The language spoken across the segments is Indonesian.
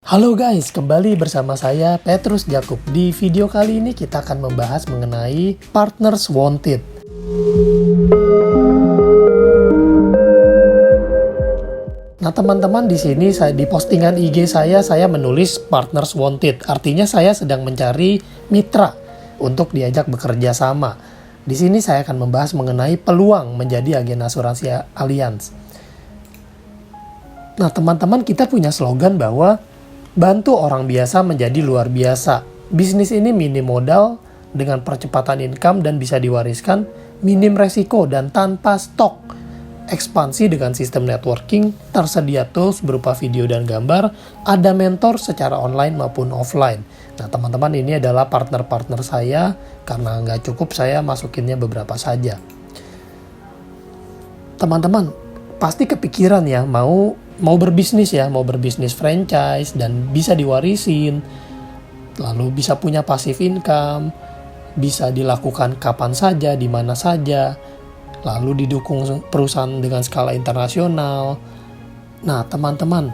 Halo guys, kembali bersama saya Petrus Jakub. Di video kali ini kita akan membahas mengenai Partners Wanted. Nah teman-teman, di sini di postingan IG saya menulis Partners Wanted. Artinya saya sedang mencari mitra untuk diajak bekerja sama. Di sini saya akan membahas mengenai peluang menjadi agen asuransi Allianz. Nah teman-teman, kita punya slogan bahwa bantu orang biasa menjadi luar biasa. Bisnis ini minim modal dengan percepatan income dan bisa diwariskan, minim resiko dan tanpa stok. Ekspansi dengan sistem networking, tersedia tools berupa video dan gambar, ada mentor secara online maupun offline. Nah teman-teman, ini adalah partner-partner saya, karena nggak cukup saya masukinnya beberapa saja. Teman-teman, pasti kepikiran ya mau berbisnis franchise dan bisa diwarisin, lalu bisa punya passive income, bisa dilakukan kapan saja, di mana saja, lalu didukung perusahaan dengan skala internasional. Nah teman-teman,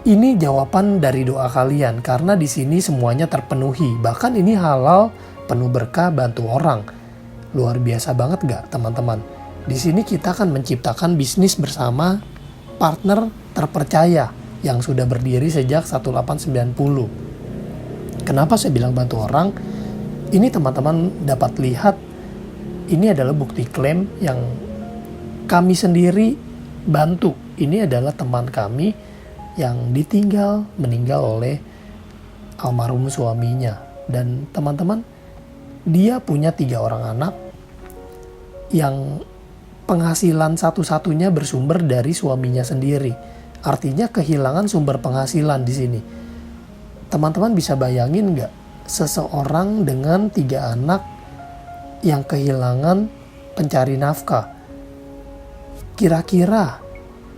ini jawaban dari doa kalian karena di sini semuanya terpenuhi. Bahkan ini halal, penuh berkah, bantu orang. Luar biasa banget gak teman-teman? Di sini kita akan menciptakan bisnis bersama partner terpercaya yang sudah berdiri sejak 1890. Kenapa saya bilang bantu orang? Ini teman-teman dapat lihat, ini adalah bukti klaim yang kami sendiri bantu. Ini adalah teman kami yang meninggal oleh almarhum suaminya. Dan teman-teman, dia punya 3 orang anak yang penghasilan satu-satunya bersumber dari suaminya sendiri. Artinya kehilangan sumber penghasilan di sini. Teman-teman bisa bayangin nggak seseorang dengan 3 anak yang kehilangan pencari nafkah? Kira-kira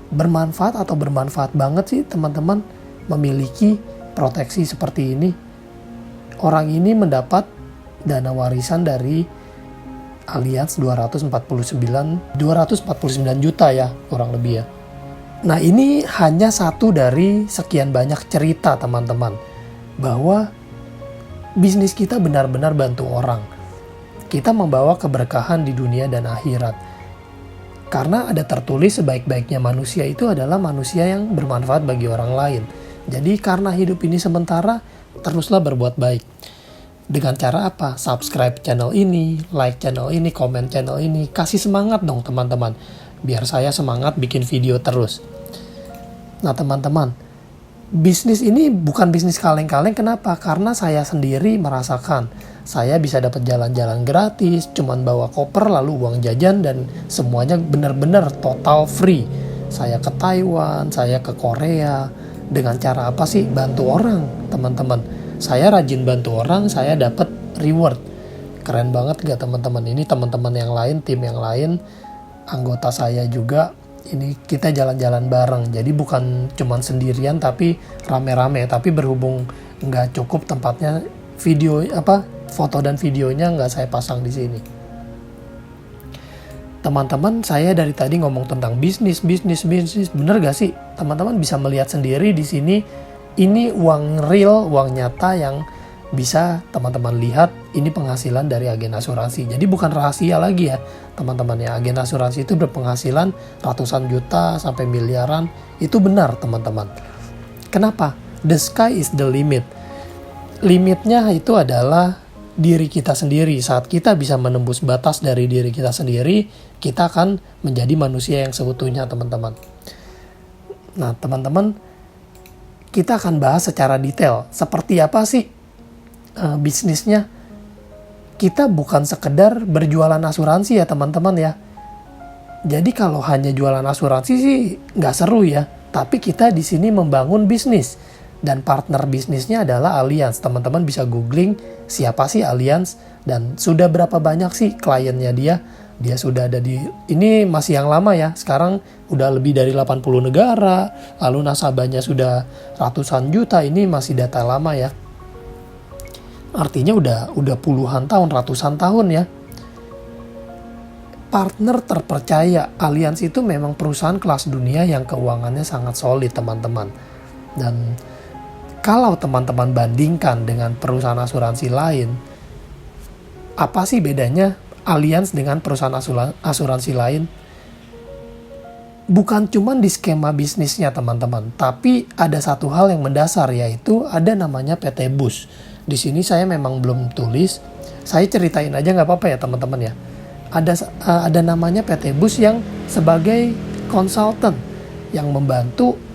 bermanfaat atau bermanfaat banget sih teman-teman memiliki proteksi seperti ini? Orang ini mendapat dana warisan dari Allianz 249 juta ya, kurang lebih ya. Nah ini hanya satu dari sekian banyak cerita teman-teman, bahwa bisnis kita benar-benar bantu orang. Kita membawa keberkahan di dunia dan akhirat. Karena ada tertulis sebaik-baiknya manusia itu adalah manusia yang bermanfaat bagi orang lain. Jadi karena hidup ini sementara, teruslah berbuat baik. Dengan cara apa? Subscribe channel ini, like channel ini, komen channel ini. Kasih semangat dong teman-teman, biar saya semangat bikin video terus. Nah teman-teman, bisnis ini bukan bisnis kaleng-kaleng. Kenapa? Karena saya sendiri merasakan. Saya bisa dapat jalan-jalan gratis, cuman bawa koper lalu uang jajan dan semuanya benar-benar total free. Saya ke Taiwan, saya ke Korea. Dengan cara apa sih? Bantu orang teman-teman. Saya rajin bantu orang, saya dapat reward. Keren banget gak teman-teman? Ini teman-teman yang lain, tim yang lain, anggota saya juga. Ini kita jalan-jalan bareng. Jadi bukan cuman sendirian tapi rame-rame. Tapi berhubung nggak cukup tempatnya, foto dan videonya nggak saya pasang di sini. Teman-teman, saya dari tadi ngomong tentang bisnis. Bener gak sih? Teman-teman bisa melihat sendiri di sini. Ini uang real, uang nyata yang bisa teman-teman lihat. Ini penghasilan dari agen asuransi. Jadi bukan rahasia lagi ya teman-teman ya. Agen asuransi itu berpenghasilan ratusan juta sampai miliaran. Itu benar teman-teman. Kenapa? The sky is the limit. Limitnya itu adalah diri kita sendiri. Saat kita bisa menembus batas dari diri kita sendiri, kita akan menjadi manusia yang seutuhnya teman-teman. Nah teman-teman, kita akan bahas secara detail seperti apa sih bisnisnya. Kita bukan sekedar berjualan asuransi ya teman-teman ya. Jadi kalau hanya jualan asuransi sih nggak seru ya. Tapi kita di sini membangun bisnis dan partner bisnisnya adalah Allianz. Teman-teman bisa googling siapa sih Allianz dan sudah berapa banyak sih kliennya dia. Dia sudah ada ini masih yang lama ya, sekarang udah lebih dari 80 negara, lalu nasabahnya sudah ratusan juta, ini masih data lama ya. Artinya udah puluhan tahun, ratusan tahun ya. Partner terpercaya, Allianz itu memang perusahaan kelas dunia yang keuangannya sangat solid teman-teman. Dan kalau teman-teman bandingkan dengan perusahaan asuransi lain, apa sih bedanya Allianz dengan perusahaan asuransi lain? Bukan cuma di skema bisnisnya teman-teman, tapi ada satu hal yang mendasar, yaitu ada namanya PT Bus. Di sini saya memang belum tulis, saya ceritain aja nggak apa-apa ya teman-teman ya. Ada namanya PT Bus yang sebagai konsultan yang membantu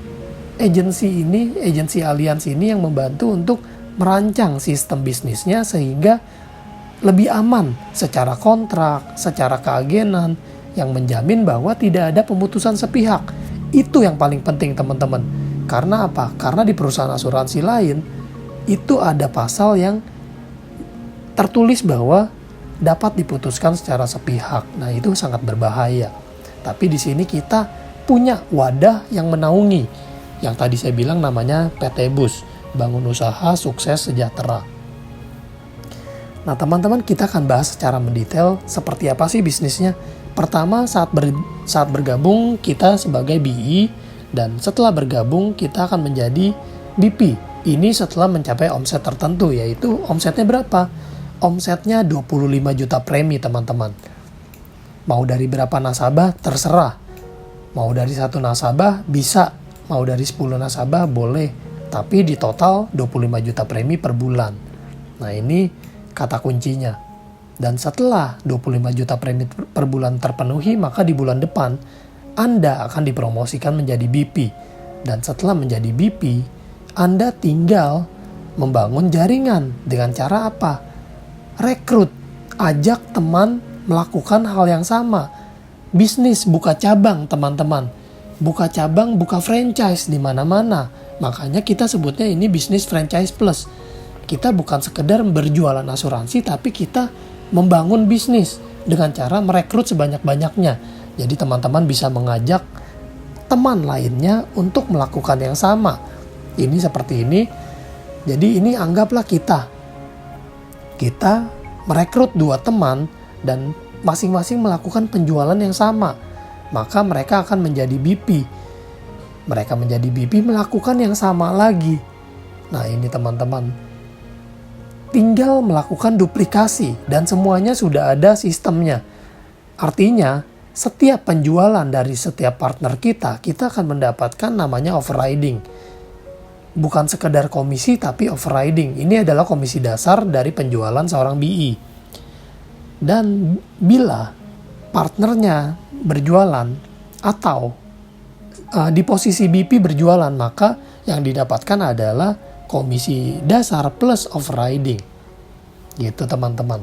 agensi Allianz ini yang membantu untuk merancang sistem bisnisnya sehingga lebih aman secara kontrak, secara keagenan, yang menjamin bahwa tidak ada pemutusan sepihak. Itu yang paling penting teman-teman. Karena apa? Karena di perusahaan asuransi lain itu ada pasal yang tertulis bahwa dapat diputuskan secara sepihak. Nah, itu sangat berbahaya. Tapi di sini kita punya wadah yang menaungi. Yang tadi saya bilang namanya PT Bus, Bangun Usaha Sukses Sejahtera. Nah, teman-teman, kita akan bahas secara mendetail seperti apa sih bisnisnya. Pertama, saat bergabung kita sebagai BI, dan setelah bergabung kita akan menjadi BP. Ini setelah mencapai omset tertentu, yaitu omsetnya berapa? Omsetnya 25 juta premi teman-teman. Mau dari berapa nasabah terserah. Mau dari 1 nasabah bisa, mau dari 10 nasabah boleh. Tapi di total 25 juta premi per bulan. Nah, ini kata kuncinya. Dan setelah 25 juta premi per bulan terpenuhi, maka di bulan depan Anda akan dipromosikan menjadi BP. Dan setelah menjadi BP, Anda tinggal membangun jaringan. Dengan cara apa? Rekrut, ajak teman melakukan hal yang sama. Bisnis, buka cabang teman-teman. Buka cabang, buka franchise di mana-mana. Makanya kita sebutnya ini bisnis franchise plus. Kita bukan sekedar berjualan asuransi, tapi kita membangun bisnis dengan cara merekrut sebanyak-banyaknya. Jadi teman-teman bisa mengajak teman lainnya untuk melakukan yang sama. Ini seperti ini. Jadi ini anggaplah kita merekrut 2 teman dan masing-masing melakukan penjualan yang sama. Maka mereka akan menjadi BP. Mereka menjadi BP melakukan yang sama lagi. Nah, ini teman-teman. Tinggal melakukan duplikasi dan semuanya sudah ada sistemnya. Artinya, setiap penjualan dari setiap partner kita akan mendapatkan namanya overriding. Bukan sekedar komisi tapi overriding. Ini adalah komisi dasar dari penjualan seorang BI. Dan bila partnernya berjualan atau di posisi BP berjualan, maka yang didapatkan adalah komisi dasar plus overriding. Gitu teman-teman.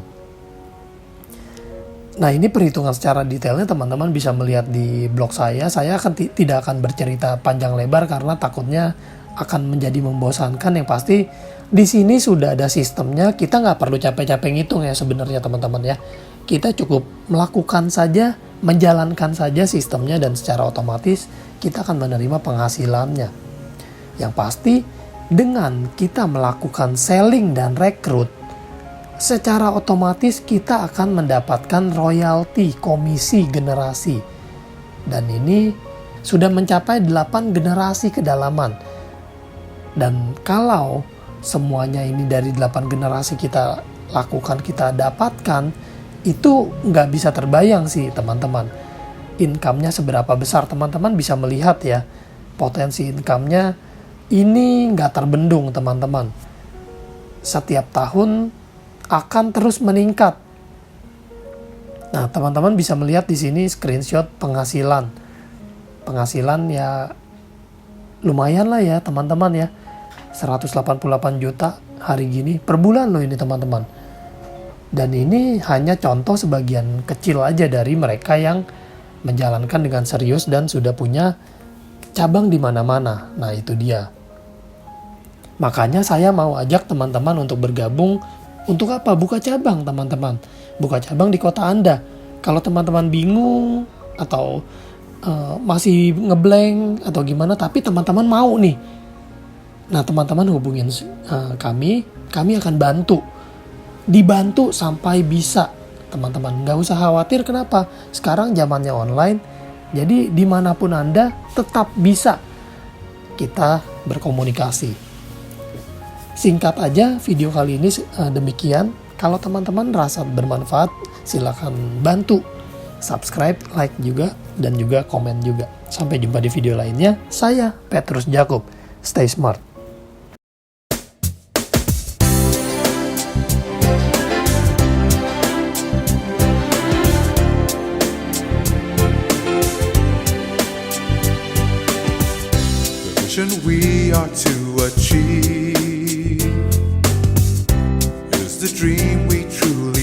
Nah, ini perhitungan secara detailnya teman-teman bisa melihat di blog saya. Saya tidak akan bercerita panjang lebar karena takutnya akan menjadi membosankan. Yang pasti di sini sudah ada sistemnya. Kita nggak perlu capek-capek ngitung ya sebenarnya teman-teman ya. Kita cukup melakukan saja, menjalankan saja sistemnya, dan secara otomatis kita akan menerima penghasilannya. Yang pasti dengan kita melakukan selling dan rekrut, secara otomatis kita akan mendapatkan royalti komisi generasi. Dan ini sudah mencapai 8 generasi kedalaman. Dan kalau semuanya ini dari 8 generasi kita lakukan, kita dapatkan, itu nggak bisa terbayang sih teman-teman. Income-nya seberapa besar, teman-teman bisa melihat ya. Potensi income-nya ini nggak terbendung teman-teman. Setiap tahun akan terus meningkat. Nah, teman-teman bisa melihat di sini screenshot penghasilan. Penghasilan ya lumayan lah ya teman-teman ya. 188 juta hari gini per bulan loh ini teman-teman. Dan ini hanya contoh sebagian kecil aja dari mereka yang menjalankan dengan serius dan sudah punya cabang di mana-mana. Nah, itu dia. Makanya saya mau ajak teman-teman untuk bergabung. Untuk apa? Buka cabang teman-teman. Buka cabang di kota Anda. Kalau teman-teman bingung atau masih ngeblank atau gimana, tapi teman-teman mau nih. Nah, teman-teman hubungin kami akan bantu. Dibantu sampai bisa teman-teman. Nggak usah khawatir, kenapa? Sekarang zamannya online. Jadi dimanapun Anda tetap bisa kita berkomunikasi. Singkat aja video kali ini demikian. Kalau teman-teman rasa bermanfaat, silakan bantu subscribe, like juga, dan juga komen juga. Sampai jumpa di video lainnya. Saya Petrus Jakub. Stay smart. The vision we are to achieve is the dream we truly